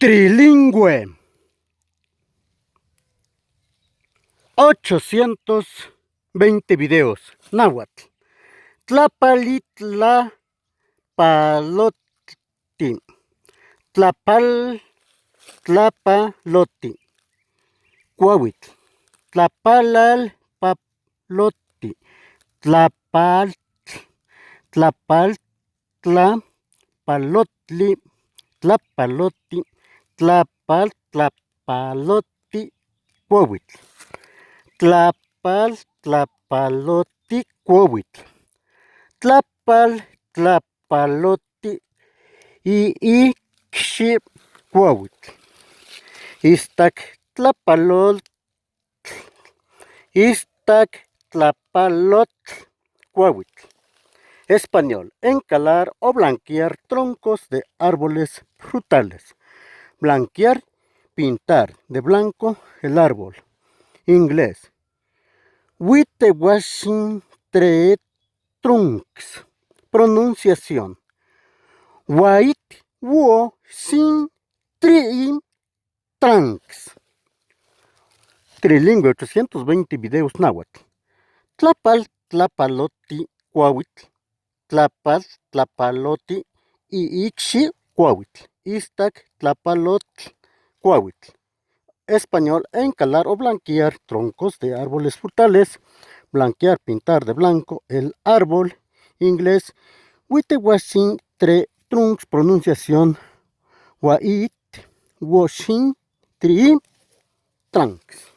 Trilingüe. 820 videos. Náhuatl. Tlapalitlapaloti. Tlapaloti. Cuahuitl. Tlapalalpaloti. Tlapaltlapalotli. Tlapaloti. Tlapaltlapaloti. Cuahuitl. Tlapaltlapaloti. Cuahuitl. Tlapaltlapaloti. Iicxi cuahuitl. Istactlapalotl. Istactlapalotl cuahuitl. Español: encalar o blanquear troncos de árboles frutales. Blanquear, pintar de blanco el árbol. Inglés: whitewashing tree trunks. Pronunciación: whitewashing tree trunks. Trilingüe 820 videos náhuatl. Tlapaltlapaloti cuahuitl. Tlapaltlapaloti iicxi cuahuitl. Istactlapalotl cuahuitl. Español: encalar o blanquear troncos de árboles frutales. Blanquear, pintar de blanco el árbol. Inglés: whitewashing tree trunks. Pronunciación: whitewashing tree trunks.